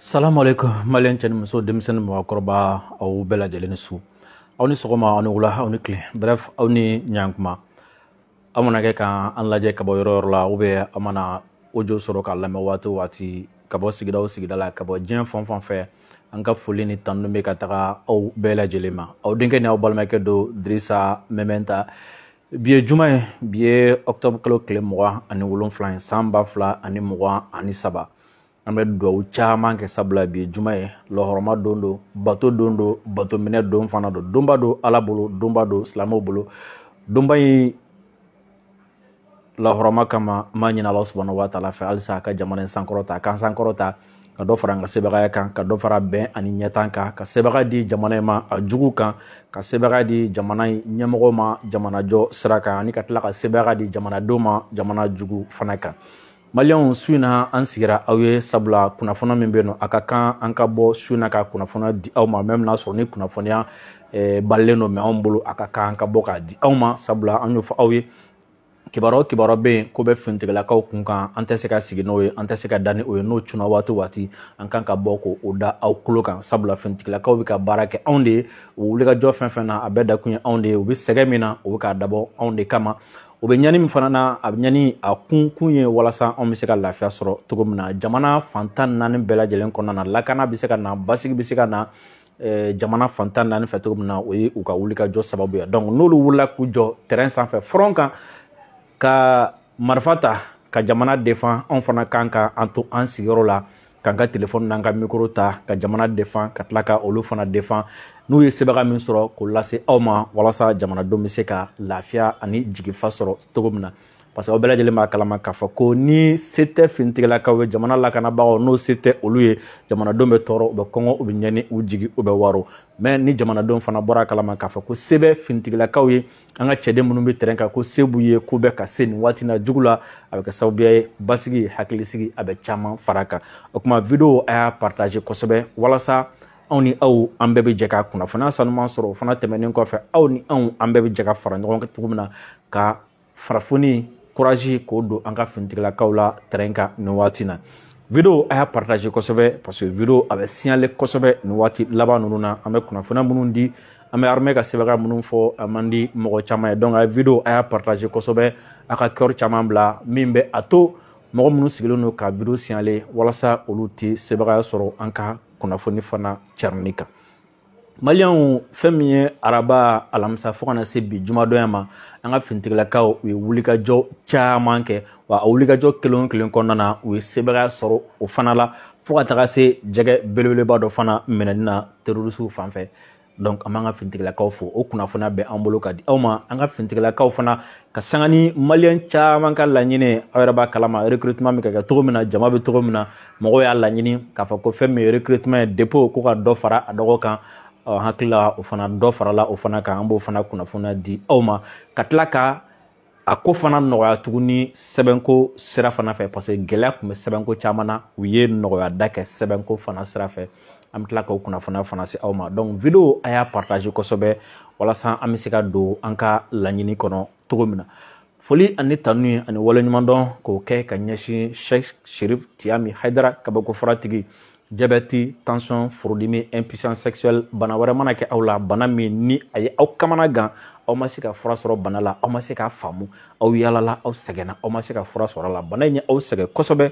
Salam alaikum malien cɛni muso denmisɛnnin mɔgɔkɔrɔba aw bɛɛ lajɛlen su aw ni sɔgɔma aw ni wula aw ni tile bref aw ni ɲankuma aw mana kɛ ka an lajɛ ka bɔ yɔrɔ yɔrɔ la ou bien aw mana audio sɔrɔ ka lamɛn waati o waati ka bɔ sigida o sigida la ka bɔ diɲɛ fan fan fɛ an ka foli ni tanu bɛ ka taga aw bɛɛ lajɛlen ma aw denkɛ ni aw balimakɛ don Dirisa Mɛmɛnta bi ye juma ye bi ye octobre kalo tile 27 ye san 2023 an bɛ dugawu caman kɛ sabula bi ye juma ye lɔhɔrɔma don don bato don don bato minɛ don fana don donba don Ala bolo donba don silamɛw bolo donba in lahɔrɔma kama n b'a ɲini Ala subahanahu wa taala fɛ halisa a ka jamana in sankɔrɔta k'an sankɔrɔta ka dɔ fara an ka sebagaya kan ka dɔ fara bɛn ani ɲɛtan kan ka sebaga di jamana in ma a jugu kan ka sebaga di jamana in ɲɛmɔgɔw ma jamanajɔ sira kan ani ka tila ka sebaga di jamanadenw ma jamana jugu fana kan Maliens su in na an sigira aw ye sabula kunnafoni min bɛ yen nɔ a ka kan an ka bɔ su in na ka kunnafoni di aw ma même n'a sɔrɔ ni kunnafoniya balilen don mais anw bolo a ka kan an ka bɔ k'a di aw ma sabula an y'o fɔ aw ye kibaruya o kibaruya bɛ yen ko bɛ finitigilakaw kun kan an tɛ se ka sigi n'o ye an tɛ se ka da ni o ye n'o cunna waati o waati an kan ka bɔ k'o da aw tulo kan sabula finitigilakaw bɛ ka baara kɛ anw de ye u wulikajɔ fɛn fɛn na a bɛɛ da kun ye anw de ye u bɛ sɛgɛ min na u bɛ k'a dabɔ anw de kama o bɛ ɲani min fana na a bɛ ɲani a kun ye walasa anw bɛ se ka lafiya sɔrɔ cogo min na jamana fantan naani bɛɛ lajɛlen kɔnɔna na lakana bɛ se ka na basigi bɛ se ka na jamana fantan naani fɛ cogo min na o ye u ka wulikajɔ sababu ye donc n'olu wulila k'u jɔ terrain sanfɛ front kan ka marifa ta ka jamana défend anw fana kan ka an to an sigiyɔrɔ la k'an ka téléphone n'an ka micro ta ka jamana défend ka tila ka olu fana défend n'u ye sebaga min sɔrɔ k'o lase aw ma walasa jamanadenw bɛ se ka lafiya ani jigifa sɔrɔ cogo min na parce que aw bɛɛ lajɛlen b'a kalama k'a fɔ ko ni se tɛ finitigilakaw ye jamana lakanabagaw n'o se tɛ olu ye jamanadenw bɛ tɔɔrɔ u bɛ kɔngɔ u bɛ ɲɛni u jigi u bɛ waro mais ni jamanadenw fana bɔra a kalama k'a fɔ ko se bɛ finitigilakaw ye an ka cɛden minnu bɛ terrain kan ko se b'u ye k'u bɛ ka se nin waati na jugu la a bɛ kɛ sababuya ye basigi hakilisigi a bɛ caman fara a kan o tuma video a y'a partage kosɛbɛ walasa aw ni aw an bɛɛ bɛ jɛ ka kunnafoniya sanuman sɔrɔ o fana tɛmɛnen kɔfɛ aw ni anw an bɛɛ bɛ jɛ ka fara ɲɔgɔn kan cogo min na ka farafoni courage k'o don an ka finitigilakaw la terrain kan nin waati na video a y'a partage kosɛbɛ parce que video a bɛ signalé kosɛbɛ nin waati laban ninnu na an bɛ kunnafoniya minnu di an bɛ armée ka sebaga minnu fɔ a man di mɔgɔ caman ye donc a video a y'a partage kosɛbɛ a ka cœur caman bila min bɛ a to mɔgɔ minnu sigilen don ka video signalé walasa olu tɛ sebagaya sɔrɔ an ka kunnafoni fana carinni kan Maliens fɛn min ye araba alamisa fo kana se bi jumadɔnya ma an ka finitigilakaw u ye wulikajɔ caman kɛ wa a wulikajɔ kelen o kelen kɔnɔna na u ye sebagaya sɔrɔ o fana la fo ka taga se jɛgɛ belebeleba dɔ fana minɛni na terrorisiw fan fɛ donc an b'an ka finitigilakaw fo o kunnafoniya bɛ an bolo ka di aw ma an ka finitigilakaw fana ka sanga ni Maliens caman ka laɲini aw yɛrɛ b'a kalama recrutement bɛ ka kɛ cogo min na jama bɛ cogo min na mɔgɔw y'a laɲini k'a fɔ ko fɛn min ye recrutement ye dépôt ko ka dɔ fara a dɔgɔ kan hakili la o fana dɔ farala o fana kan an b'o fana kunnafoniya di aw ma ka tila ka a ko fana nɔgɔya tuguni sɛbɛnko sira fana fɛ parce que gɛlɛya tun bɛ sɛbɛnko caman na u ye nɔgɔya da kɛ sɛbɛnko fana sira fɛ an bɛ tila k'o kunnafoniya fana se aw ma donc video a y'a partage kosɛbɛ walasa an bɛ se ka don an ka laɲini kɔnɔ cogo min na foli ani tanu ye ani waleɲuman dɔn k'o kɛ ka ɲɛsin Sheikh Sherif Tiyami Haidara kabakofuratigi diabète tension furudimi impuissance sexuelle bana wɛrɛ mana kɛ aw la bana min ni a ye aw kamana gan aw ma se ka fura sɔrɔ bana la aw ma se k'a faamu aw yalala aw sɛgɛnna aw ma se ka fura sɔrɔ a la bana in ye aw sɛgɛn kosɛbɛ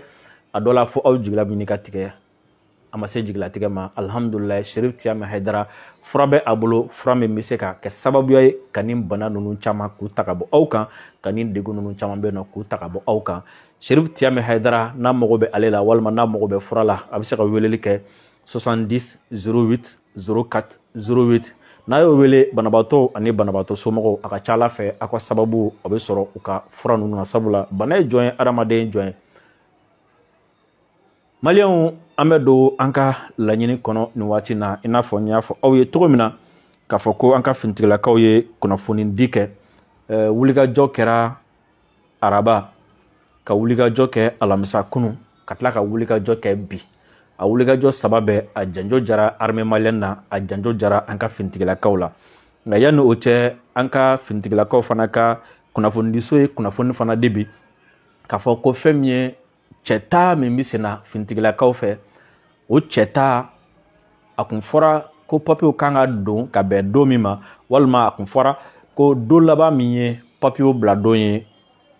a dɔ la fo aw jigila ɲini ka tigɛ a ma se jigilatigɛ ma alhamdulilayi Sherif Tiyami Haidara fura bɛ a bolo fura min bɛ se ka kɛ sababuya ye ka nin bana ninnu caman k'u ta ka bɔ aw kan ka nin degun ninnu caman bɛ yen nɔ k'u ta ka bɔ aw kan Sherif Tiyami Haidara n'a mago bɛ ale la walima n'a mago bɛ fura la a bɛ se ka weleli kɛ 70 08 04 08 n'a y'o wele banabaatɔ ani banabaatɔ somɔgɔw a ka ca Ala fɛ aw ka sababu a bɛ sɔrɔ u ka fura ninnu na sabula bana ye jɔn ye adamaden jɔn ye Maliens an bɛ don an ka laɲini kɔnɔ nin waati na i n'a fɔ n y'a fɔ aw ye cogo min na k'a fɔ ko an ka finitigilakaw ye kunnafoni di kɛ wulikajɔ kɛra araba ka wulikajɔ kɛ alamisa kunun ka tila ka wulikajɔ kɛ bi a wulikajɔ saba bɛɛ a janjo jara armée malienne na a janjo jara an ka finitigilakaw la nka yanni o cɛ an ka finitigilakaw fana ka kunnafonidiso ye kunnafoni fana di bi k'a fɔ ko fɛn min ye cɛ ta min bɛ sen na finitigilakaw fɛ o cɛta a kun fɔra ko papiyew kan ka don ka bɛn don min ma walima a kun fɔra ko don laban min ye papiyew bila don ye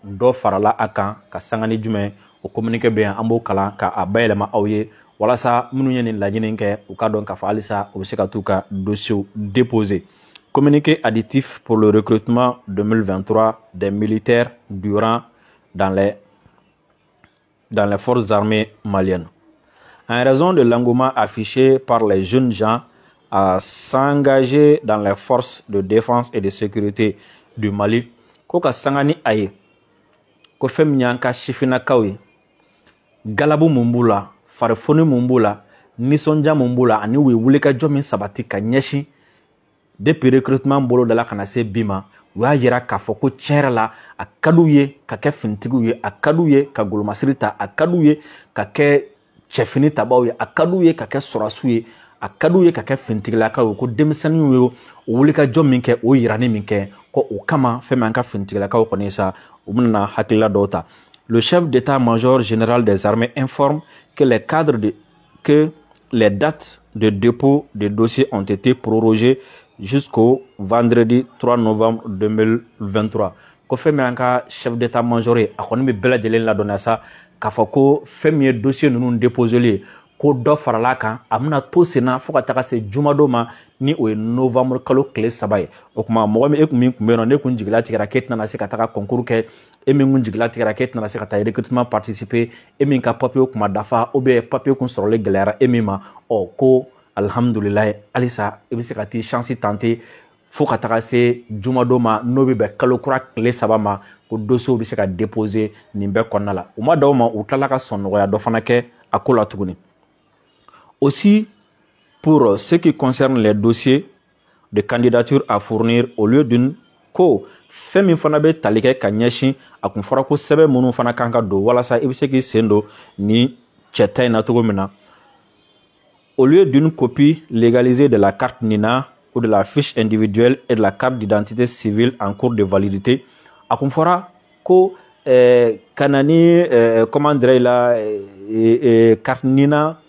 dɔ farala a kan ka sanga ni jumɛn o communiqué bɛ yan an b'o kalan k'a bayɛlɛma aw ye walasa minnu ye nin laɲini kɛ u ka dɔn k'a fɔ halisa u bɛ se ka t'u ka dossiers déposer. Communiqué additif pour le recrutement 2023 des militaires durant dans les forces armées maliennes. En raison de l'engouement affiché par les jeunes gens à s'engager dans les forces de défense et de sécurité du Mali, ko ka sanga ni a ye ko fɛn min y'an ka sifinnakaw ye galabu mun b'u la farifoni mun b'u la nisɔndiya mun b'u la ani u ye wulikajɔ min sabati ka ɲɛsin depuis recrutement bolo da la ka na se bi ma u y'a yira k'a fɔ ko tiɲɛ yɛrɛ la a ka d'u ye ka kɛ finitigiw ye a ka d'u ye ka golomasiri ta a ka d'u ye ka kɛ cɛfini tabaw ye a ka d'u ye ka kɛ sɔrɔsiw ye a ka d'u ye ka kɛ finitigilakaw ye ko denmisɛnninw ye o wulikajɔ min kɛ o yirani min kɛ ko o kama fɛn min an ka finitigilakaw kɔni sa u bɛna hakilila dɔw ta. Le chef d'état-major général des armées informe que les dates de dépôt des dossiers ont été prorogées jusqu'au vendredi 3 novembre 2023. Ko fɛn min an ka chef d'état-major ye a kɔni bɛ bɛɛ lajɛlen ladɔnniya sa k'a fɔ ko fɛn min ye dossier ninnu déposé ye ko dɔ farala kan a bɛna to senna fo ka taga se jumadon ma ni o ye novembre kalo tile 3 ye. O tuma mɔgɔ min kun bɛ yen nɔ ne kun jigila tigɛra k'e tɛna se ka taga concours kɛ e min kun jigila tigɛra k'e tɛna se ka taa recrutement participer e min ka papier kun ma dafa ou bien papier kun sɔrɔli gɛlɛyara e min ma ko alhamdulilayi halisa e bɛ se ka t'i chance tenter fo ka taga se jumadon ma n'o bɛ bɛn kalo kura tile 3 ma ko dossier bɛ se ka déposer nin bɛɛ kɔnɔna la. U ma d'aw ma u tilala ka sɔn nɔgɔya dɔ fana kɛ a ko la tuguni. Aussi, pour ce qui concerne les dossiers de candidature à fournir au lieu d'une ko fɛn min fana bɛ tali kɛ ka ɲɛsin a kun fɔra ko sɛbɛn minnu fana kan ka don walasa i bɛ se k'i sen don ni cɛta in na cogo min na. Au lieu d'une copie légalisée de la carte NINA ou de la fiche individuelle et de la carte d'identité civile en cours de validité, a kun fɔra ko kana ni comment dirais la carte NINA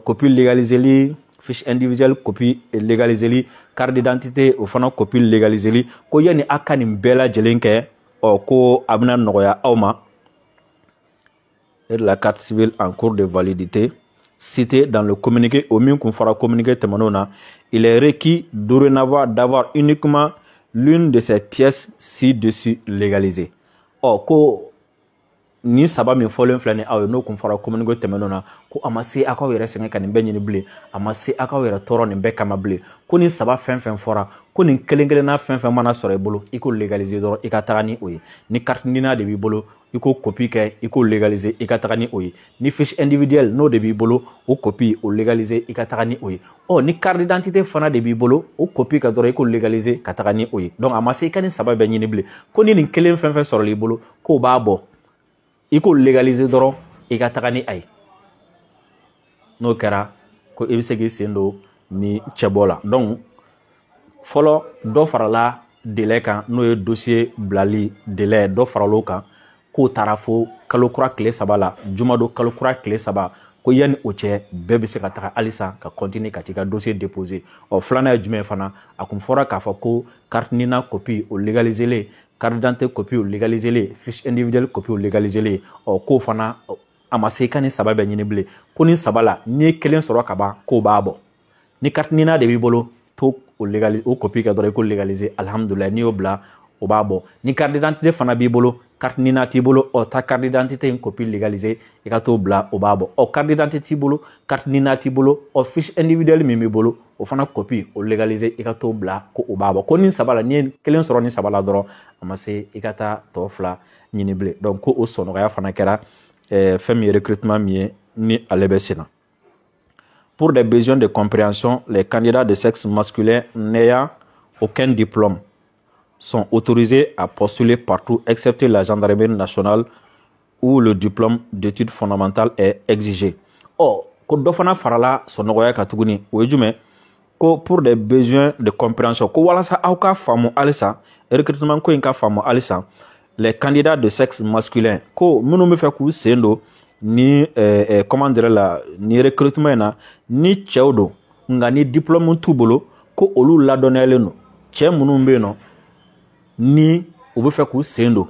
copie légalisée, fiche individuelle copie légalisée, carte d'identité o fana copie légalisée ko yani aka nin bɛɛ lajɛlen kɛ ko a bɛna nɔgɔya aw ma et de la carte civile en cours de validité cité dans le communiqué au min kun fɔra communiqué tɛmɛnenw na. Il est requis dorénavant d'avoir uniquement l'une de ces pièces ci-dessus légalisée. Ko ni saba min fɔlen filɛ ni aw ye n'o kun fɔra communiqué tɛmɛnenw na ko a ma se aw yɛrɛ sɛgɛn ka nin bɛɛ ɲini bilen a ma se aw yɛrɛ tɔɔrɔ nin bɛɛ kama bilen ko nin saba fɛn fɛn fɔra ko nin kelen kelenna fɛn fɛn mana sɔrɔ i bolo i ko légaliser dɔrɔn i ka taga ni o ye. Ni carte NINA de b'i bolo i ko copie kɛ i ko légaliser i ka taga ni o ye. Ni fiche individuelle n'o de b'i bolo o copie o légaliser i ka taga ni o ye. Ni carte d'identité fana de b'i bolo o copie ka dɔrɔn i ko légaliser ka taga ni o ye. Donc a ma se i ka nin saba bɛɛ ɲini bilen ko ni nin kelen fɛn fɛn sɔrɔla i bolo k'o b'a bɔ i ko légaliser dɔrɔn i ka taga ni a ye. N'o kɛra ko i bɛ se k'i sen don ni cɛbɔ la. Donc fɔlɔ dɔ farala délai kan n'o ye dossier bilali délai dɔ farala o kan k'o taara fo kalo kura tile 3 la jumadon kalo kura tile 3 ko yani o cɛ bɛɛ bɛ se ka taga halisa ka continuer ka t'i ka dossier déposer. Filanan ye jumɛn fana a kun fɔra k'a fɔ ko carte NINA copie o légaliser carte d'identité copie o légaliser fiche individuelle copie o légaliser k'o fana a ma se i ka nin saba bɛɛ ɲini bilen ko nin saba la n'i ye kelen sɔrɔ ka ban k'o b'a bɔ. Ni carte NINA de b'i bolo to o copie kɛ dɔrɔn i ko légaliser alhamdulilayi n'i y'o bila o b'a bɔ. Ni carte d'identité fana b'i bolo carte NINA t'i bolo ta carte d'identité in copie légalisée i ka t'o bila o b'a bɔ. Carte d'identité t'i bolo carte NINA t'i bolo fiche individuelle min b'i bolo o fana copie o légalisé i ka t'o bila ko o b'a bɔ. Ko nin saba la n'i ye kelen sɔrɔ nin saba la dɔrɔn a ma se i ka taa tɔ fila ɲini bilen. Donc ko o sɔnɔgɔya fana kɛra fɛn min ye recrutement min ye ni ale bɛ sen na. Pour des besoins de compréhension, les candidats de sexe masculin n'ayant aucun diplôme sont autorisés à postuler partout excepté la gendarmerie nationale où le diplôme d'études fondamentales est exigé. Ko dɔ fana farala sɔnɔgɔya kan tuguni o ye jumɛn ko pour des besoins de compréhension ko walasa aw ka faamu halisa recrutement ko in ka faamu halisa les candidats de sexe masculin ko minnu bɛ fɛ k'u sen don ni comment dire la ni recrutement na ni cɛw don nga ni diplôme t'u bolo ko olu ladɔnniyalen don cɛ minnu bɛ yen nɔ ni u bɛ fɛ k'u sen don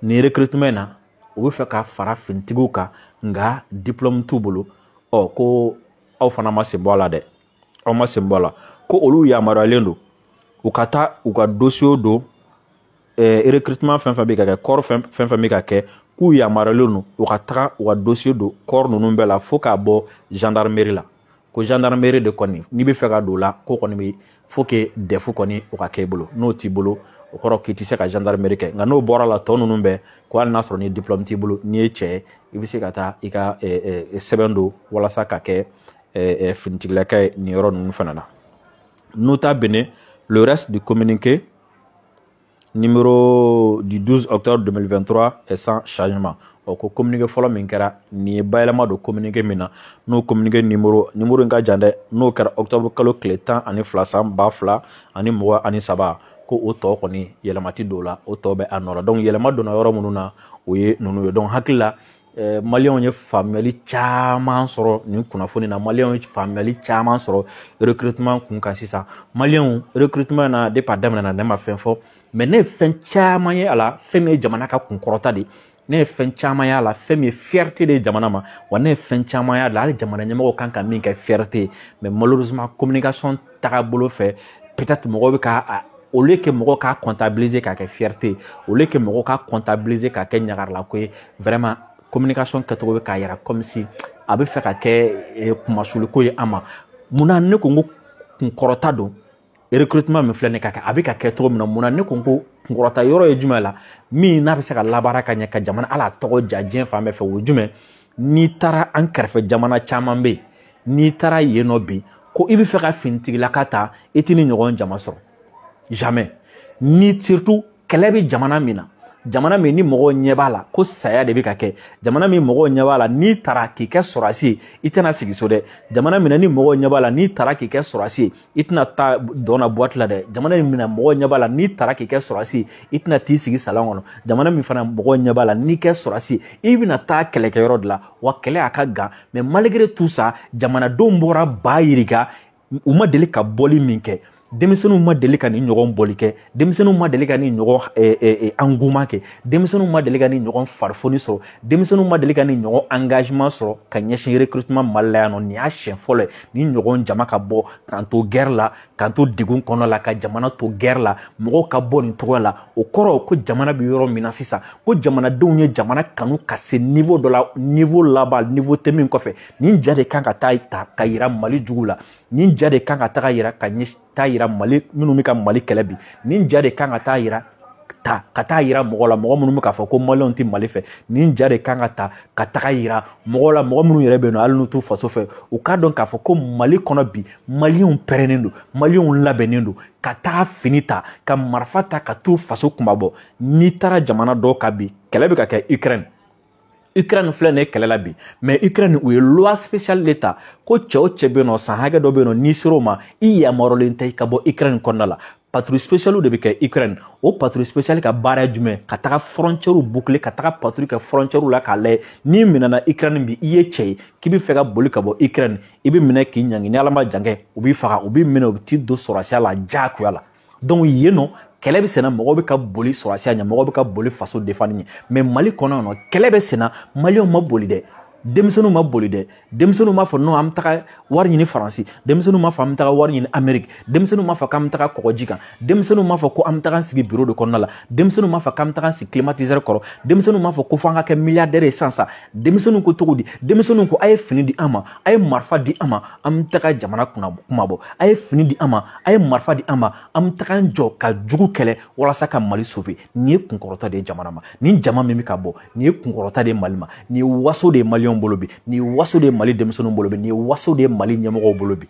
ni recrutement na u bɛ fɛ ka fara finitigiw kan nga diplôme t'u bolo ko aw fana ma sen bɔ a la dɛ aw ma sen bɔ a la ko olu yamaruyalen don u ka taa u ka dossier don recrutement fɛn fɛn bɛ ka kɛ corps fɛn fɛn bɛ ka kɛ k'u yamaruyalen don u ka taga u ka dossier don corps ninnu bɛɛ la fo k'a bɔ gendarmerie la ko gendarmerie de kɔni n'i bɛ fɛ ka don o la ko kɔni bɛ faut que DEF kɔni o ka kɛ i bolo n'o t'i bolo o kɔrɔ k'i tɛ se ka gendarmerie kɛ nka n'o bɔra la tɔ ninnu bɛɛ ko hali n'a sɔrɔ ni diplôme t'i bolo n'i ye cɛ ye i bɛ se ka taa i ka sɛbɛn don walasa ka kɛ finitigilaka ye nin yɔrɔ ninnu fana na. Nota bene, le reste du communiqué numéro du 12 octobre 2023 est sans changement. Ko communiqué fɔlɔ min kɛra nin ye bayɛlɛma don communiqué min na n'o communiqué numéro in ka jan dɛ n'o kɛra octobre kalo tile 12 san 2023 ko o tɔ kɔni yɛlɛma ti don o la o tɔ bɛ a nɔ la donc yɛlɛma donna yɔrɔ minnu na o ye ninnu ye donc hakili la maliyɛnw ye faamuyali caman sɔrɔ nin kunnafoni na maliyɛnw ye faamuyali caman sɔrɔ recrutement kun kan sisan maliyɛnw recrutement na depuis a daminɛna ne ma fɛn fɔ mais ne ye fɛn caman ye a la fɛn min ye jamana ka kunkɔrɔta de ne ye fɛn caman ye a la fɛn min ye fierté de ye jamana ma wa ne ye fɛn caman ye a la hali jamana ɲɛmɔgɔw kan ka min kɛ fierté mais malheureusement communication tagabolo fɛ peut-être mɔgɔw bɛ ka au lieu que mɔgɔw k'a comptabiliser k'a kɛ fierté au lieu que mɔgɔw k'a comptabiliser k'a kɛ ɲagaralako ye vraiment communication kɛcogo bɛ k'a yira comme si a bɛ fɛ ka kɛ kumasuliko ye an ma munna ne ko n ko kunkɔrɔta don recrutement min filɛ ne ka kɛ a bɛ ka kɛ cogo min na munna ne ko n ko kunkɔrɔta yɔrɔ ye jumɛn la min n'a bɛ se ka labaara ka ɲɛ ka jamana ala tɔgɔ ja diɲɛ fan bɛɛ fɛ o ye jumɛn n'i taara an kɛrɛfɛ jamana caman bɛ yen n'i taara yen nɔ bi ko i bɛ fɛ ka finitigilaka ta i tɛ ni ɲɔgɔn jama sɔrɔ jamais ni surtout kɛlɛ bɛ jamana min na jamana min ni mɔgɔw ɲɛ b'a la ko saya de bɛ ka kɛ jamana min mɔgɔw ɲɛ b'a la n'i taara k'i kɛ sɔrɔdasi ye i tɛna sigi so dɛ jamana min na ni mɔgɔw ɲɛ b'a la n'i taara k'i kɛ sɔrɔdasi ye i tɛna taa dɔn na boîte la dɛ jamana min na mɔgɔw ɲɛ b'a la n'i taara k'i kɛ sɔrɔdasi ye i tɛna t'i sigi salon kɔnɔ jamana min fana mɔgɔw ɲɛ b'a la n'i kɛ sɔrɔdasi ye i bɛna taa kɛlɛkɛyɔrɔ de la wa kɛlɛ a ka gan mais malgré tout ça jamanadenw bɔra ba yirika u ma deli ka bɔli min kɛ denmisɛnninw ma deli ka ni ɲɔgɔn bɔli kɛ denmisɛnninw ma deli ka ni ɲɔgɔn engouement kɛ denmisɛnninw ma deli ka ni ɲɔgɔn farifoni sɔrɔ denmisɛnninw ma deli ka ni ɲɔgɔn engagement sɔrɔ ka ɲɛsin recrutement Mali la yan nɔ nin y'a siɲɛ fɔlɔ ye ni ɲɔgɔn jama ka bɔ k'an to guerre la k'an to degun kɔnɔ la ka jamana to guerre la mɔgɔw ka bɔ nin cogoya la o kɔrɔ ko jamana bɛ yɔrɔ min na sisan ko jamanadenw ye jamana kanu ka se niveau dɔ la niveau laban niveau tɛ min kɔfɛ nin ja de kan ka taa ta ka yira Mali jugu la nin ja de kan ka taga yira ka taa yira Mali minnu bɛ ka Mali kɛlɛ bi nin ja de kan ka taa yira ka taa yira mɔgɔ la mɔgɔ minnu bɛ k'a fɔ ko maliyɛnw tɛ Mali fɛ nin ja de kan ka ta ka taga yira mɔgɔ la mɔgɔ minnu yɛrɛ bɛ yen nɔ hali n'u t'u faso fɛ u k'a dɔn k'a fɔ ko Mali kɔnɔ bi maliyɛnw pɛrɛnnen don maliyɛnw labɛnnen don ka taa fini ta ka marifa ta ka t'u faso kunba bɔ n'i taara jamana dɔw kan bi kɛlɛ bɛ ka kɛ Ukraine Ukraine filɛ nin ye kɛlɛ la bi mais Ukraine u ye loi spéciale de ta ko cɛ o cɛ bɛ yen nɔ san hakɛ dɔ bɛ yen nɔ n'i sera o ma i yamaruyalen tɛ i ka bɔ Ukraine kɔnɔna la patrouille spéciale de bɛ kɛ Ukraine o patrouille spéciale ka baara ye jumɛn ka taga frontière boucler ka taga patrouille kɛ frontière la k'a lajɛ n'i minɛna Ukraine bi i ye cɛ ye k'i bɛ fɛ ka boli ka bɔ Ukraine i bɛ minɛ k'i ɲangi ni Ala ma jan kɛ u b'i faga u b'i minɛ u bɛ t'i don sɔrɔsiya la diyagoya la donc yen nɔ kɛlɛ bɛ senna mɔgɔw bɛ ka boli sɔrɔsiya ɲɛ mɔgɔw bɛ ka boli faso défendre ɲɛ mais Mali kɔnɔ nɔ kɛlɛ bɛ senna maliyɛnw ma boli dɛ denmisɛnninw ma boli dɛ denmisɛnninw m'a fɔ non an bɛ taga wari ɲini Faransi denmisɛnninw m'a fɔ an bɛ taga wari ɲini Amérique denmisɛnninw m'a fɔ k'an bɛ taga kɔgɔji kan denmisɛnninw m'a fɔ ko an bɛ taga sigi bureau de kɔnɔna la denmisɛnninw m'a fɔ k'an bɛ taga sigi climatiseur kɔrɔ denmisɛnninw m'a fɔ ko fɔ an ka kɛ milliardaire ye sisan sa denmisɛnninw ko cogo di denmisɛnninw ko a ye fini di an ma a ye marifa di an ma an bɛ taga jamana kuma bɔ a ye fini di an ma a ye marifa di an ma an bɛ taga jɔ ka jugu kɛlɛ walasa ka Mali sauver nin ye kunkɔrɔta de ye jamana ma nin jama min bɛ ka bɔ nin ye kunkɔrɔta de ye Mali ma nin ye waso de ye maliyɛnw bolo bi nin ye waso de ye Mali denmisɛnninw bolo bi nin ye waso de ye Mali ɲɛmɔgɔw bolo bi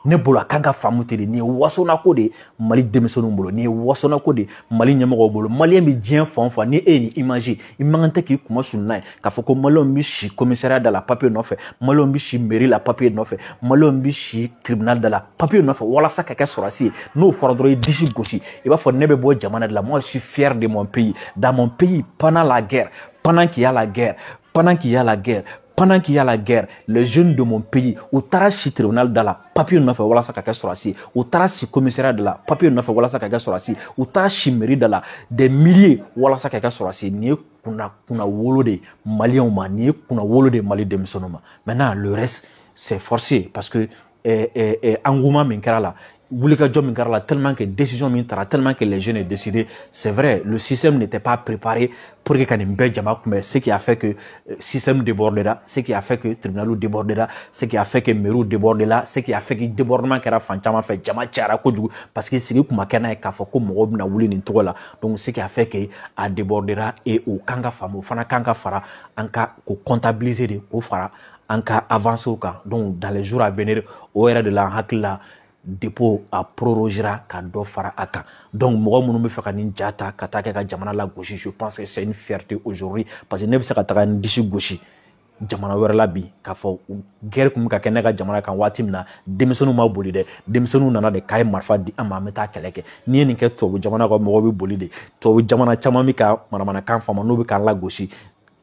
ne bolo a kan ka faamu ten de nin ye wasonako de ye Mali denmisɛnninw bolo nin ye wasonako de ye Mali ɲɛmɔgɔw bolo maliyɛn bɛ diɲɛ fan o fan ni e ye nin image i man kan tɛ k'i kuma suli n'a ye k'a fɔ ko maliyɛnw bɛ si commissariat da la papier nɔfɛ maliyɛnw bɛ si mairie la papier nɔfɛ maliyɛnw bɛ si tribunal da la papier nɔfɛ walasa ka kɛ sɔrɔdasi ye n'o fɔra dɔrɔn i disi gosi i b'a fɔ ne bɛ bɔ jamana de la moi je suis fier de mon pays dans mon pays pendant la guerre pendant qu'il y a la guerre Pendant qu'il y a la guerre, les jeunes de mon pays, au Tarashi tribunal de la papier ne fait voilà ça kaka sorasi, au Tarashi commissariat de la papier ne fait voilà ça kaka sorasi, au Tarashi mairie de la des milliers voilà ça kaka sorasi, ni kuna wolo de Maliens ma, ni kuna wolo de Mali demisonoma. Maintenant le reste c'est forcé parce que engouement minkara là. Tellement que décision tellement que les jeunes ont décidé, c'est vrai, le système n'était pas préparé pour que mais ce qui a fait que le système débordera, ce qui a fait que le tribunal débordera, ce qui a fait que le mairie débordera, ce qui a fait que le débordement qui a fait parce que c'est ce qui donc ce qui a fait que a débordera et au kanga famu fana kanga fara anka ko comptabiliser de ko fara anka avancer donc dans les jours à venir au era de la hakla dépôt à prorogera ka do fara aka donc mo mo me fera nin jata kata ka jamana la gauche je pense que c'est une fierté aujourd'hui parce que ne bisa ka ta kan dishi gauche jamana wɛrɛ la bi k'a fɔ guerre kun ka kɛ ne ka jamana kan waati min na denmisɛnninw ma boli dɛ denmisɛnninw nana de k'a ye marifa di an ma an bɛ taa kɛlɛ kɛ n'i ye nin kɛ tubabu jamana ka mɔgɔw bɛ boli de tubabu jamana caman bɛ ka manamanakan fama n'u bɛ k'an lagosi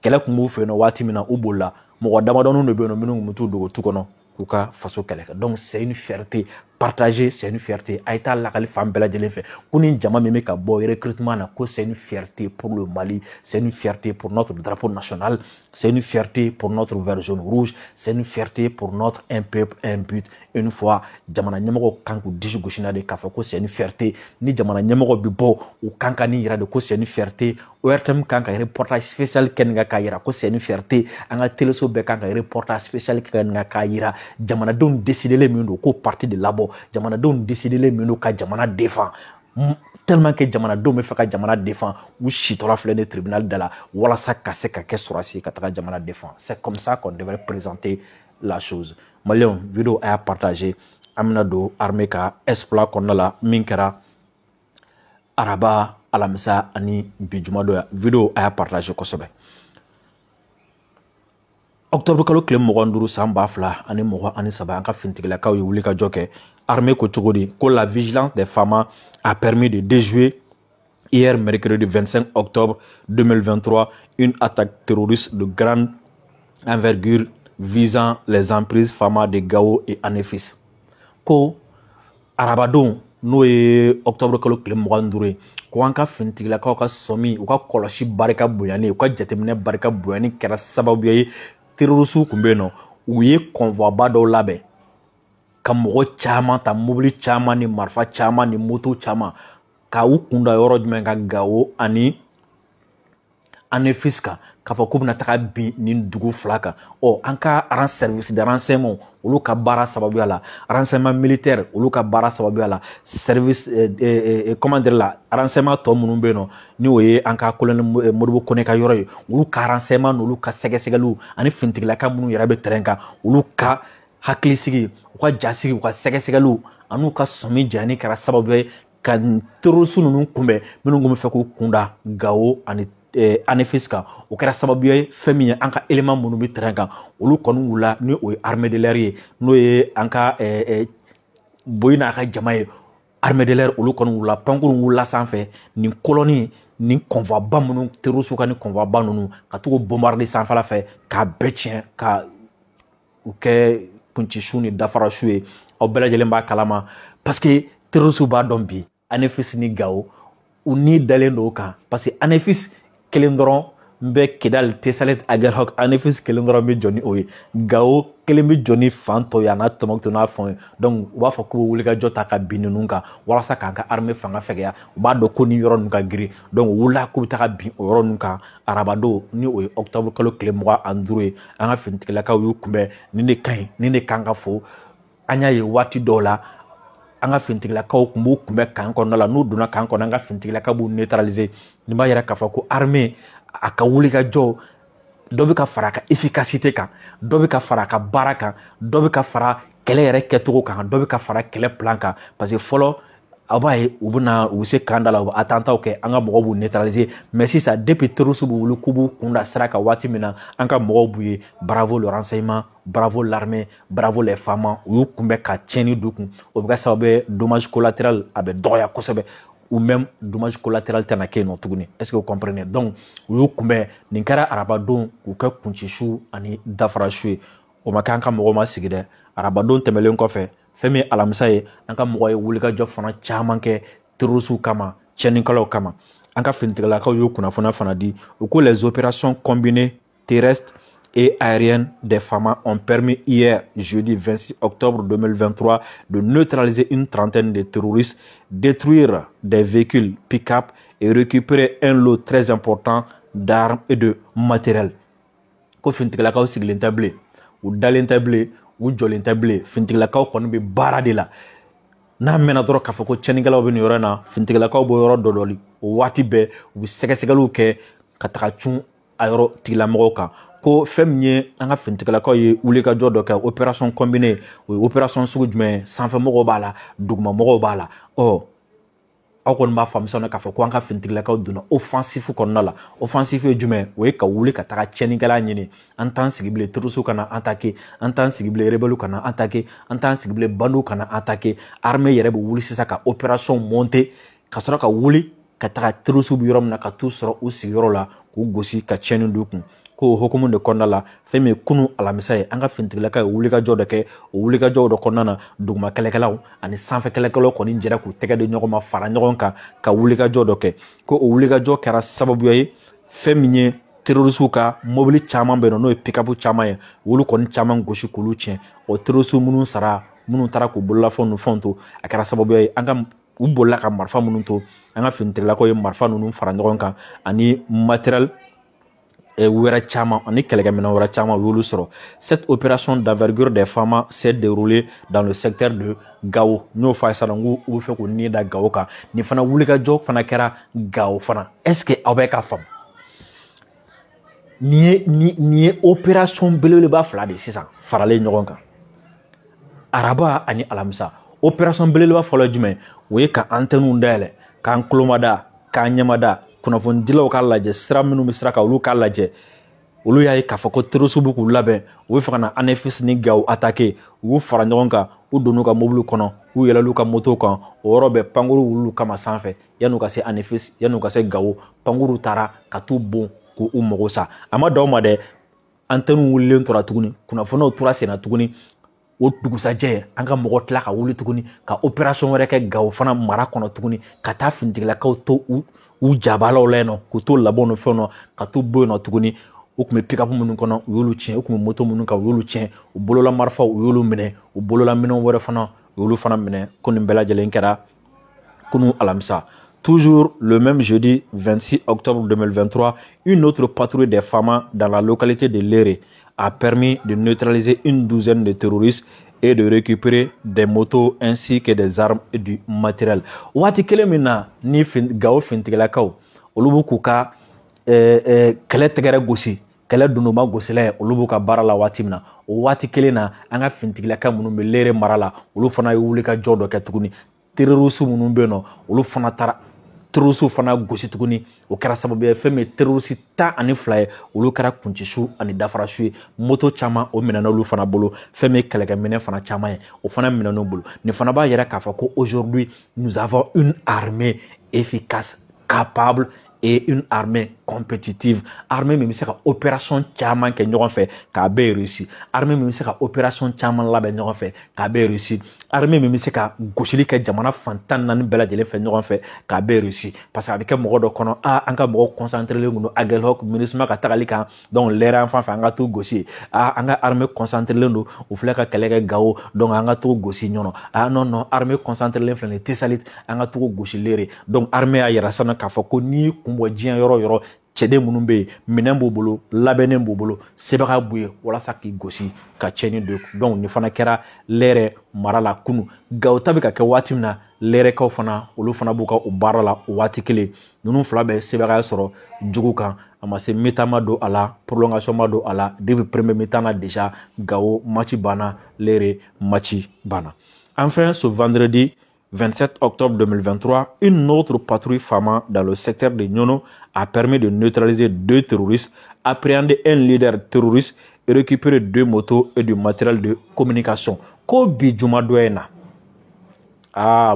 kɛlɛ kun b'u fɛ yen nɔ waati min na u bolila mɔgɔ damadɔninw de bɛ yen nɔ minnu kun bɛ t'u dogo tu kɔnɔ k'u ka faso kɛlɛ kɛ donc c'est une fierté partagée, c'est une fierté aïta lakali fam bela jelen fait kuni jama meme ka bo recrutement na ko c'est une fierté pour le Mali, c'est une fierté pour notre drapeau national, c'est une fierté pour notre vert jaune rouge, c'est une fierté pour notre un peuple un but une fois jamana nyamako kanku dishi goshina de kafa ko c'est une fierté ni jamana nyamako bi bo o kanka ni yira de ko c'est une fierté ORTM kanka reportage spécial kenga ka yira ko c'est une fierté anga teleso be kanka reportage spécial kenga ka yira jamana don décider les mindo ko parti de labo jamana don décider les mindo ka jamana défend tellement que jamana don me fa ka jamana défend ou chitora flé le tribunal de la wala sa kase ka ke sorasi ka ta jamana défend c'est comme ça qu'on devrait présenter la chose Malion vidéo a partagé amna do armée ka exploit qu'on a la minkera araba alamisa ani bijuma do vidéo a partagé kosebe octobre kalo kile mogon duru san ba fila ani mogon ani saba an ka fintigilakaw ye wuli ka jɔ kɛ armée ko cogo di ko la vigilance des femmes a permis de déjouer hier mercredi 25 octobre 2023 une attaque terroriste de grande envergure visant les emprises Fama de Gao et Anefis ko arabadon n'o ye octobre kalo kile mogon duru ye ko an ka fintigilakaw ka sɔmi u ka kɔlɔsi barika bonyani u ka jateminɛ barika bonyani kɛra sababu ye terroristes kun bɛ yen nɔ u ye convoi ba dɔw labɛn ka mɔgɔ caman ta mobili caman ni marifa caman ni moto caman ka u kunda yɔrɔ jumɛn ka Gao ani Anefis kan k'a fɔ k'u bɛna taga bin nin dugu fila kan an ka service de renseignement olu ka baara sababuya la renseignement militaire olu ka baara sababuya la service comment dire la renseignement tɔ minnu bɛ yen nɔ ni o ye an ka colonel Modibo Kone ka yɔrɔ ye olu ka renseignement n'olu ka sɛgɛsɛgɛliw ani fintigilaka minnu yɛrɛ bɛ terrain kan olu ka hakilisigi u ka jasigi u ka sɛgɛsɛgɛliw an'u ka sɔmi jani kɛra sababu ye ka terroristes ninnu kunbɛn minnu kun bɛ fɛ k'u kunda Gao ani Anefis kan o kɛra sababu ye fɛn min ye an ka élément minnu bɛ terrain kan olu kɔni wula ni o ye armée de l'air ye n'o ye an ka boyi n'a ka jama ye armée de l'air olu kɔni wula pankuru wula sanfɛ nin colonne nin convoi ba minnu terroristes ka ni convoi ba ninnu ka to k'o bombarder sanfɛla fɛ k'a bɛɛ tiɲɛ ka u kɛ kuncisu ni dafarasu ye aw bɛɛ lajɛlen b'a kalama parce que terroristes b'a dɔn bi Anefis ni Gao u ni dalen don o kan parce que Anefis kelen dɔrɔn n bɛ Kidal Tesalet Agerhok Anefis kelen dɔrɔn bɛ jɔ ni o ye Gao kelen bɛ jɔ ni fan tɔw ye a n'a tɔmɔkutu n'a fɛnw ye donc u b'a fɔ k'u bɛ wulikajɔ ta ka bin ninnu kan walasa k'an ka armée fanga fɛgɛya u b'a dɔn ko ni yɔrɔ ninnu ka girin donc u wulila k'u bɛ taga bin o yɔrɔ ninnu kan arabadon ni o ye octobre kalo tile 25 ye an ka finitigilakaw y'u kunbɛn nin de ka ɲi nin de kan ka fɔ an y'a ye waati dɔw la an ka finitigilakaw kun b'u kunbɛn kan kɔnɔna la n'u donna kan kɔnɔ an ka finitigilakaw b'u neutraliser nin b'a yira k'a fɔ ko armée a ka wulikajɔ dɔ bɛ ka fara a ka efficacité kan dɔ bɛ ka fara a ka baara kan dɔ bɛ ka fara kɛlɛ yɛrɛ kɛcogo kan dɔ bɛ ka fara kɛlɛ plan kan parce que fɔlɔ a b'a ye u bɛ se kan da la u bɛ attentat kɛ an ka mɔgɔw b'u neutraliser mais sisan depuis terroristes b'u wuli k'u b'u kun da sira kan waati min na an ka mɔgɔw b'u ye bravo le renseignement bravo l'armée bravo les femmes u y'u kunbɛn ka tiɲɛni d'u kun o bɛ kɛ sababu ye dommage collatéral a bɛ dɔgɔya kosɛbɛ ou même dommage collatéral tana ke no tuguni. Est-ce que vous comprenez? Donc vous kumbe ninkara arabadon ou ka kunchishu ani dafara shu o makanka mo ma sigide arabadon temelen ko fe femi alamisa ye anka mo ye wulika job fana chaman ke terusu kama chenikalo kama anka fintigala ka yo kuna fana di ou que les opérations combinées terrestres et aériennes des FAMA ont permis hier, jeudi 26 octobre 2023, de neutraliser une trentaine de terroristes, détruire des véhicules pick-up et récupérer un lot très important d'armes et de matériel. Ko fintiglakaw sigilen table ou dalen table ou jolen table fintiglakaw koni be bara de la n'a mena dɔrɔn k'a fɔ ko cɛnikɛlaw bɛ nin yɔrɔ in na finitigigalakaw b'o yɔrɔ dɔdɔli o waati bɛɛ u bɛ sɛgɛsɛgɛliw kɛ ka taga cun a yɔrɔ tigilamɔgɔw kan ko fɛn min ye an ka finitigilakaw ye wulikajɔ dɔ kɛ opération combinée o ye opération sugu jumɛn sanfɛmɔgɔw b'a la dugumamɔgɔw b'a la aw kɔni b'a faamu sisan k'a fɔ ko an ka finitigilakaw donna offensive kɔnɔna la offensive ye jumɛn o ye ka wuli ka taga cɛnikɛla ɲini an t'an sigi bilen terroriste kana attaquer an t'an sigi bilen rebelle kana attaquer an t'an sigi bilen bandiw kana attaquer armée yɛrɛ bɛ wuli sisan ka opération monter ka sɔrɔ ka wuli ka taga terroriste bɛ yɔrɔ min na ka t'u sɔrɔ u sigiyɔrɔ la k'u gosi ka tiɲɛni d'u kun ko hokumu de kɔnɔna la fɛn min ye kunu alamisa ye an ka finitigilakaw ye wulikajɔ dɔ kɛ o wulikajɔw dɔ kɔnɔna na duguma kɛlɛkɛlaw ani sanfɛ kɛlɛkɛlaw kɔni jɛra k'u tɛgɛ di ɲɔgɔn ma fara ɲɔgɔn kan ka wulikajɔ dɔ kɛ ko o wulikajɔ kɛra sababuya ye fɛn min ye terrorisiw ka mobili caman bɛ yen n'o ye pick-up caman ye olu kɔni caman gosi k'olu tiɲɛ o terrorisiw minnu sara minnu taara k'u bololafɛnw ni fɛnw to a kɛra sababuya ye an ka u bolila ka marifa minnu to an ka finitigilakaw ye marifa ninnu fara ɲɔgɔn kan ani matériel wɛrɛ caman ani kɛlɛkɛminɛn wɛrɛ caman u y'olu sɔrɔ. Cette opération d'envergure des FAMA s'est déroulée dans le secteur de Gao. N'o fɔ a ye sisan n ko u bɛ fɛ k'u ni da Gao kan nin fana wulikajɔ fana kɛra Gao fana est-ce que aw bɛ ka faamu nin ye opération belebeleba fila de sisan faralen ɲɔgɔn kan araba ani alamisa opération belebeleba fɔlɔ jumɛn o ye ka antenne dayɛlɛ k'an kulomada k'an ɲɛmada kunnafonidilaw k'a lajɛ sira minnu bɛ sira kan olu k'a lajɛ olu y'a ye k'a fɔ ko terroriste b'u k'u labɛn u bɛ fɛ ka na ANEFIS ni Gao attaquer u y'u fara ɲɔgɔn kan u donn'u ka mobili kɔnɔ u yɛlɛl'u ka moto kan o yɔrɔ bɛɛ pankuru wulil'u kama sanfɛ yan'u ka se ANEFIS yan'u ka se Gao pankuru taara ka t'u bon k'u mago sa a ma d'aw ma dɛ antenne wulilen tora tuguni kunnafoniw tora senna tuguni o dugusajɛ an ka mɔgɔ tila ka wuli tuguni ka opération wɛrɛ kɛ Gao fana mara kɔnɔ tuguni ka taa finitigilakaw to u jabalaw la yen nɔ k'u to labɔw ni fɛnw na ka t'u bɔ yen nɔ tuguni u tun bɛ pick-up minnu kɔnɔ u y'olu tiɲɛ u tun bɛ moto minnu kan u y'olu tiɲɛ u bolola marifaw u y'olu minɛ u bolola minɛnw wɛrɛ fana u y'olu fana minɛ ko nin bɛɛ lajɛlen kɛra kunu alamisa. Toujours le même jeudi 26 octobre 2023, une autre patrouille des FAMA dans la localité de Léré a permis de neutraliser une douzaine de terroristes et de récupérer des motos ainsi que des armes et du matériel. Waati kelen min na ni Gao finitigilakaw olu b'u k'u ka kɛlɛ tɛgɛrɛ gosi kɛlɛ dunduma gosila ye olu b'u ka baara la waati min na o waati kelen na an ka finitigilakaw minnu bɛ Léré mara la olu fana ye wulikajɔ dɔ kɛ tuguni terroriste minnu bɛ yen nɔ olu fana taara terroriste fana gosi tuguni o kɛra sababu ye fɛn min terroriste 12 ye olu kɛra kuncisu ani dafarasu ye moto caman o minɛna olu fana bolo fɛn min kɛlɛkɛminɛ fana caman ye o fana minɛna bolo nin fana b'a yɛrɛ k'a fɔ ko aujourd'hui nous avons une armée efficace capable et une armée compétitive. Armée min bɛ se ka opération caman kɛ ɲɔgɔn fɛ k'a bɛɛ réussi. Armée min bɛ se ka opération caman labɛn ɲɔgɔn fɛ k'a bɛɛ réussi. Armée min bɛ se ka gosili kɛ jamana fan 14 bɛɛ lajɛlen fɛ ɲɔgɔn fɛ k'a bɛɛ réussi. Parce que a bɛ kɛ mɔgɔ dɔ kɔnɔ an ka mɔgɔw concentré len don Aguelhok MINUSMA ka tagali kan donc Léré an fan fɛ an ka t'u gosi an ka armée concentré len don u filɛ ka kɛlɛ kɛ Gao donc an ka t'u gosi ɲɔgɔn non armée concentré len filɛ nin Tesalit an ka t'u gosi Léré donc armée y'a yɛrɛ sanna k'a fɔ ko n'i kun bɔ diɲɛ yɔrɔ yɔrɔ cɛden minnu bɛ yen minɛn b'u bolo labɛnnen b'u bolo sebaga b'u ye walasa k'i gosi ka tiɲɛni don donc nin fana kɛra Léré mara la kunu Gao ta bɛ ka kɛ waati min na Lérékaw fana olu fana b'u ka o baara la o waati kelen ninnu fila bɛ sebagaya sɔrɔ jugu kan a ma se mi-temps ma don a la prolongation ma don a la depuis premier mi-temps na déjà Gao match banna Léré match banna. Enfin ce vendredi 27 octobre 2023, une autre patrouille FAMA dans le secteur de Nyono a permis de neutraliser 2 terroristes, appréhender un leader terroriste et récupérer 2 motos et du matériel de communication. Ko bi juma doyena.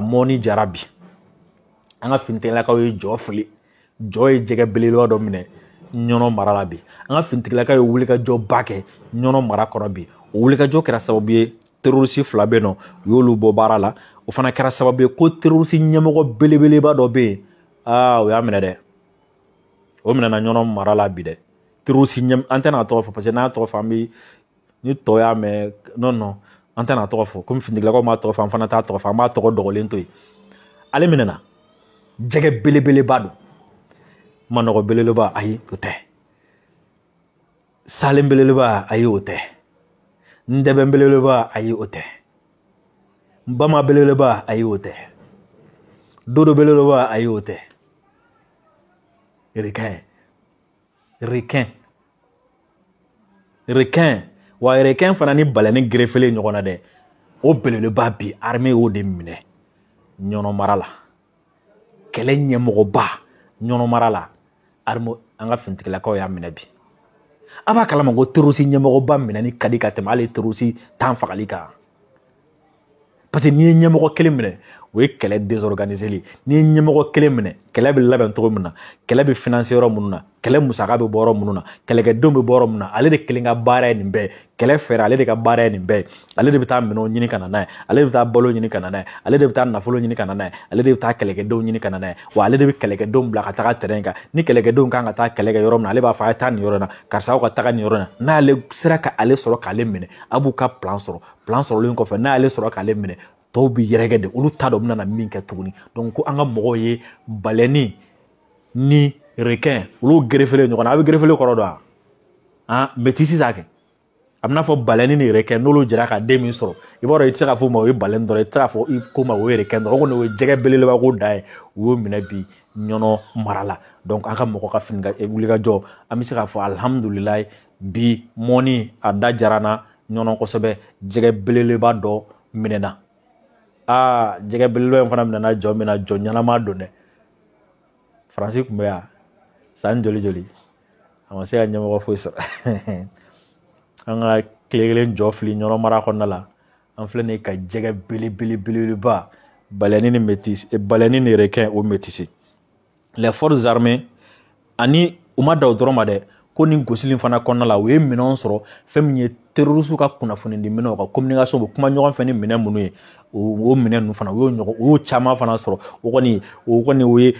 Moni Jarabi. an ka finitigilakaw ye jɔ fili jɔ ye jɛgɛ belebeleba dɔ minɛ ɲɔnɔ mara la bi an ka finitigilakaw ye wulikajɔba kɛ ɲɔnɔ mara kɔnɔ bi o wulikajɔ kɛra sababu ye terroriste fila bɛ yen nɔ u y'olu bɔ baara la o fana kɛra sababu ye ko terroriste ɲɛmɔgɔ belebeleba dɔ bɛ yen o y'a minɛ dɛ o minɛna ɲɔnɔ mara la bi dɛ terroriste an tɛna tɔgɔ fɔ parce que n'a tɔgɔ fɔ an bɛ ni tɔ y'a mɛn non an tɛna tɔgɔ fɔ komi finitigilakaw m'a tɔgɔ fɔ an fana t'a tɔgɔ fɔ an b'a tɔgɔ dɔgɔlen to yen ale minɛna jɛgɛ belebeleba don manɔgɔ belebeleba ayi o tɛ salen belebeleba ayi o tɛ ndɛbɛn belebeleba ayi o tɛ bama belebeleba ayi o tɛ dodo belebeleba ayi o tɛ requin wa requin fana ni baleine greffele ɲɔgɔn na dɛ o belebeleba bi armée y'o de minɛ ɲɔnɔ mara la kɛlɛ ɲɛmɔgɔba ɲɔnɔ mara la armée an ka finitigilakaw y'a minɛ bi a b'a kalama ko terroriste ɲɛmɔgɔba minɛni ka di ka tɛmɛ hali terroriste 10 fagali kan parce que n'i ye ɲɛmɔgɔ kelen minɛ o ye kɛlɛ désorganisé li n'i ye ɲɛmɔgɔ kelen minɛ kɛlɛ bɛ labɛn cogo min na kɛlɛ bɛ financer yɔrɔ minnu na kɛlɛ musaka bɛ bɔ yɔrɔ minnu na kɛlɛkɛdenw bɛ bɔ yɔrɔ minnu na ale de kelen ka baara ye nin bɛɛ kɛlɛ fɛɛrɛ ale de ka baara ye nin bɛɛ ale de bɛ taa minɛnw ɲini ka na n'a ye ale de bɛ taa balo ɲini ka na n'a ye ale de bɛ taa nafolo ɲini ka na n'a ye ale de bɛ taa kɛlɛkɛdenw ɲini ka na n'a ye wa ale de bɛ kɛlɛkɛdenw bila ka taga terrain kan ni kɛlɛkɛdenw kan ka taa kɛlɛ kɛ yɔrɔ min na ale b'a fɔ a ye taa nin yɔrɔ in na karisa aw ka taga nin yɔrɔ in na n'ale sera ka ale sɔrɔ k'ale minɛ a b'u ka plan sɔrɔlen kɔfɛ n'ale sɔrɔ k'ale minɛ tɔw bi yɛrɛkɛ de olu t'a dɔn u bɛna min kɛ tuguni donc ko an ka mɔgɔw ye baleine ni requin olu greffele ɲɔgɔn na a bɛ greffele kɔrɔ dɔn wa métis t'a kɛ a bɛ n'a fɔ baleine ni requin n'olu jɛra ka den min sɔrɔ i b'a dɔn i tɛ se k'a fɔ o ma o ye baleine dɔrɔn i tɛ se k'a fɔ i ko ma o ye requin dɔrɔn o kɔni o ye jɛgɛ belebeleba ko da ye u y'o minɛ bi ɲɔnɔ mara la donc an ka mɔgɔ ka wulikajɔ an bɛ se k'a fɔ alihamudulilayi bi mɔni a da jara n na ɲɔnɔ kosɛbɛ jɛgɛ belebeleba dɔ minɛna jɛgɛ belebeleba in fana minɛna jɔ min na jɔ ɲɛnama don dɛ faransi tun bɛ yan san joli a ma se ka ɲɛmɔgɔ foyi sɔrɔ an ka tile kelen jɔ fili ɲɔnɔ mara kɔnɔna la an filɛ nin ye ka jɛgɛ belebeleba baleine ni requin o métis les forces armées ani u ma da o dɔrɔn ma dɛ ko nin gosili fana kɔnɔna la u ye minɛnw sɔrɔ fɛn min ye terroriste ka kunnafoni di minɛnw ka communication bɛ kuma ɲɔgɔn fɛ ni minɛn minnu ye o minɛn ninnu fana u y'o caman fana sɔrɔ o kɔni o ye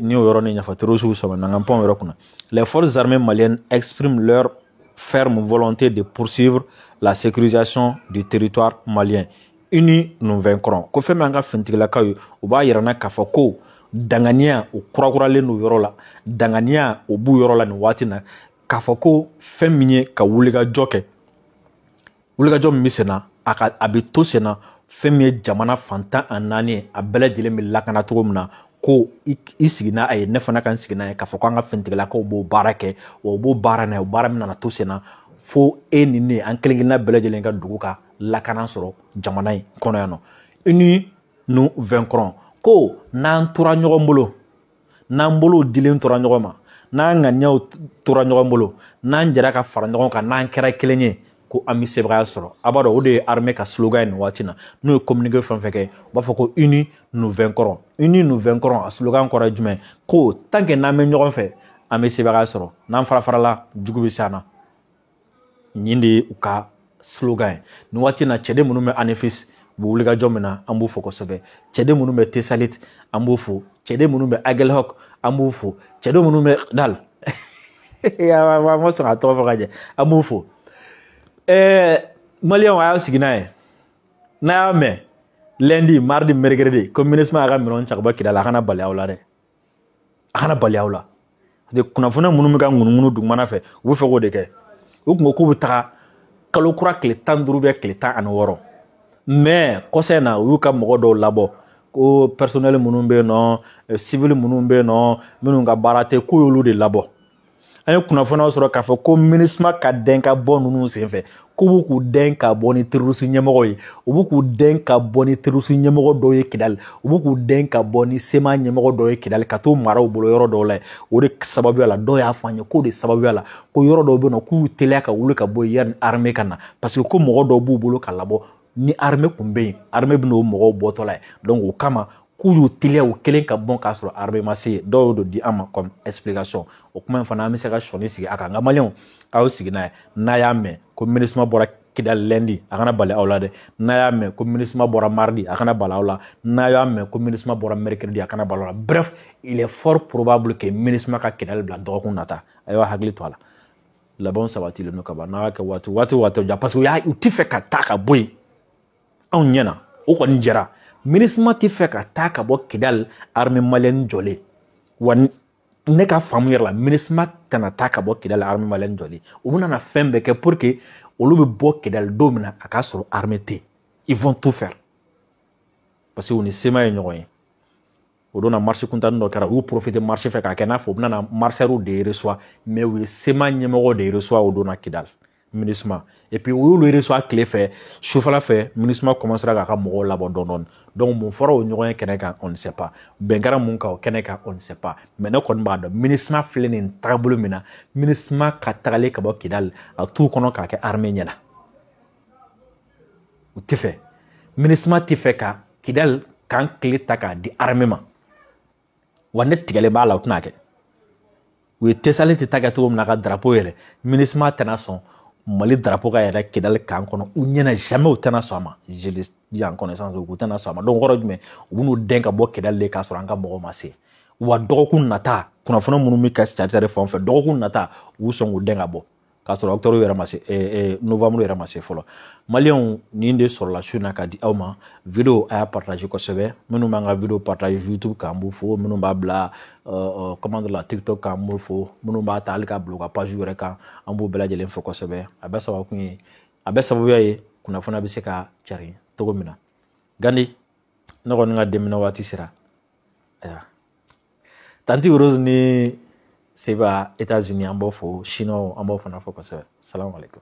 ni o yɔrɔ ni ɲɛfɔ terroriste sɔrɔ n'an pan o yɔrɔ kunna les forces armées maliennes expriment leur ferme volonté de poursuivre la sécurisation du territoire malien unis nous vaincrons ko fɛn min an ka finitigilakaw ye u b'a yirana k'a fɔ ko danganiya o kurakuralen don yɔrɔ la danganiya o b'u yɔrɔ la nin waati na k'a fɔ ko fɛn min ye ka wulikajɔ kɛ wulikajɔ min bɛ sen na a bɛ to sen na fɛn min ye jamana fantan ani naani ye a bɛɛ lajɛlen bɛ lakana cogo min na ko i sigi n'a ye ne fana ka n sigi n'a ye k'a fɔ ko an ka finitigilakaw b'o baara kɛ wa u b'o baara n'a ye o baara min nana to sen na fo e ni ne an kelen kelenna bɛɛ lajɛlen ka dugu ka lakana sɔrɔ jamana in kɔnɔ yan nɔ unis nous vaincrons ko n'an tora ɲɔgɔn bolo n'an bolow dilen tora ɲɔgɔn ma n'an ŋaniyaw tora ɲɔgɔn bolo n'an jɛra ka fara ɲɔgɔn kan n'an kɛra kelen ye ko an bɛ sebagaya sɔrɔ a b'a dɔn o de ye armée ka slogan ye nin waati na n'o ye communiqué fɛn fɛn kɛ u b'a fɔ ko unis nous vaincrons unis nous vaincrons a slogan kɔrɔ ye jumɛn ko tant que n'an bɛ ɲɔgɔn fɛ an bɛ sebagaya sɔrɔ n'an fara-farala jugu bɛ s'an na nin de ye u ka slogan ye nin waati na cɛden minnu bɛ ANEFIS u bɛ wulikajɔ min na an b'u fo kosɛbɛ cɛden minnu bɛ TESALIT an b'u fo cɛden minnu bɛ AGELHOC an b'u fo cɛden minnu bɛ DAL a ma sɔn ka tɔgɔ fɔ ka ɲɛ an b'u fo maliyɛnw a y'aw sigi n'a ye n'a y'a mɛn lundi mardi mercredi ko MINUSMA y'a ka minɛnw cɛ ka bɔ Kidali a kana bali aw la dɛ a kana bali aw la parce que kunnafoni minnu bɛ ka ŋunuŋunu dugumana fɛ u bɛ fɛ k'o de kɛ u tun ko k'u bɛ taga kalo kura tile 15 bɛ tile 16 mais kɔsɛ in na u y'u ka mɔgɔ dɔw labɔ ko personnel minnu bɛ yen nɔ civil minnu bɛ yen nɔ minnu ka baara tɛ k'u y'olu de labɔ an ye kunnafoniyaw sɔrɔ k'a fɔ ko MINUSMA ka den ka bɔ ninnu senfɛ k'u b'u k'u den ka bɔ ni terroriste ɲɛmɔgɔ ye u b'u k'u den ka bɔ ni terroriste ɲɛmɔgɔ dɔw ye Kidali u b'u k'u den ka bɔ ni SEMA ɲɛmɔgɔ dɔw ye Kidali ka t'u mara u bolo yɔrɔ dɔw la o de sababuya la dɔw y'a fɔ an ye k'o de sababuya la ko yɔrɔ dɔw bɛ yen nɔ k'u teliya ka wuli ka bɔ yen yanni armée ka na parce que ko mɔgɔ dɔw b'u bolo ka labɔ ni armée tun bɛ yen armée bɛ n'o mɔgɔw bɔtɔla ye donc o kama k'u y'u teliya u kelen ka bɔ k'a sɔrɔ armée ma se dɔw y'o di an ma comme explication o kuma in fana an bɛ se ka sɔnni sigi a kan nka maliyɛnw a y'o sigi n'a ye n'a y'a mɛn ko MINUSMA bɔra Kidali lundi a kana bali aw la dɛ n'a y'a mɛn ko MINUSMA bɔra mardi a kana bali aw la n'a y'a mɛn ko MINUSMA bɔra mercredi a kana bali aw la bref il est fort probable que MINUSMA ka Kidali bila dɔgɔkun nata a y'aw hakili to a la labɛnw sabatilen don ka ban n'a y'a kɛ waati ja parce que u tɛ fɛ ka taa ka bɔ yen anw ɲɛna o kɔni jɛra MINUSMA tɛ fɛ ka taa ka bɔ Kidali armée malienne jɔlen wa ne ka faamu yɛrɛ la MINUSMA tɛna taa ka bɔ Kidali armée malienne jɔlen u bɛna na fɛn bɛɛ kɛ pour que olu bɛ bɔ Kidali don min na a k'a sɔrɔ armée tɛ ils vont tout faire parce que u ni SEMA ye ɲɔgɔn ye o don na marche kuntanni dɔ kɛra u y'u profiter marche fɛ k'a kɛ n'a fɔ u bɛna na marcheurs de reçoit mais u ye SEMA ɲɛmɔgɔ de reçoit o don na Kidali MINUSMA et puis u y'olu reçoit tile fɛ sufɛla fɛ MINUSMA commencera k'a ka mɔgɔw labɔ dɔɔni dɔɔni donc mun fɔra o ɲɔgɔn ye kɛnɛ kan on ne sait pas bɛn kɛra mun kan o kɛnɛ kan on ne sait pas mais ne kɔni b'a dɔn MINUSMA filɛ nin tagabolo min na MINUSMA ka tagalen ka bɔ Kidali a t'u kɔnɔ k'a kɛ armée ɲɛna u tɛ fɛ MINUSMA tɛ fɛ ka Kidali kan tile ta k'a di armée ma wa ne tigɛlen b'a la o tɛna kɛ u ye Tesale tɛ ta kɛ cogo min na ka drapeau yɛlɛ MINUSMA tɛna sɔn Mali drapeau ka yɛrɛ Kidali kan kɔnɔ u ɲɛna jamais u tɛna sɔn a ma je le dis en connaissance u tɛna sɔn a ma donc kɔrɔ jumɛn u bɛ n'u den ka bɔ Kidali de k'a sɔrɔ an ka mɔgɔw ma se wa dɔgɔkun nata kunnafoni minnu bɛ ka cari fan fɛ dɔgɔkun nata u bɛ sɔn k'u den ka bɔ k'a sɔrɔ octobre yɛrɛ ma se novembre yɛrɛ ma se fɔlɔ maliyɛnw nin de sɔrɔla su in na ka di aw ma video a y'a partage kosɛbɛ minnu b'an ka video partage YouTube kan an b'u fo minnu b'a bila comment dire la TikTok kan an b'u fo minnu b'a ta hali k'a bila u ka page yɛrɛ kan an b'u bɛɛ lajɛlen fo kosɛbɛ a bɛɛ sababu ye a bɛɛ sababuya ye kunnafoniya bɛ se ka cari cogo min na Gandi ne kɔni ka dɛmɛnɛ waati sera Tanti Rose ni Seba États-Unis an b'o fo Chinois an b'o fana fo kosɛbɛ salamu alaikum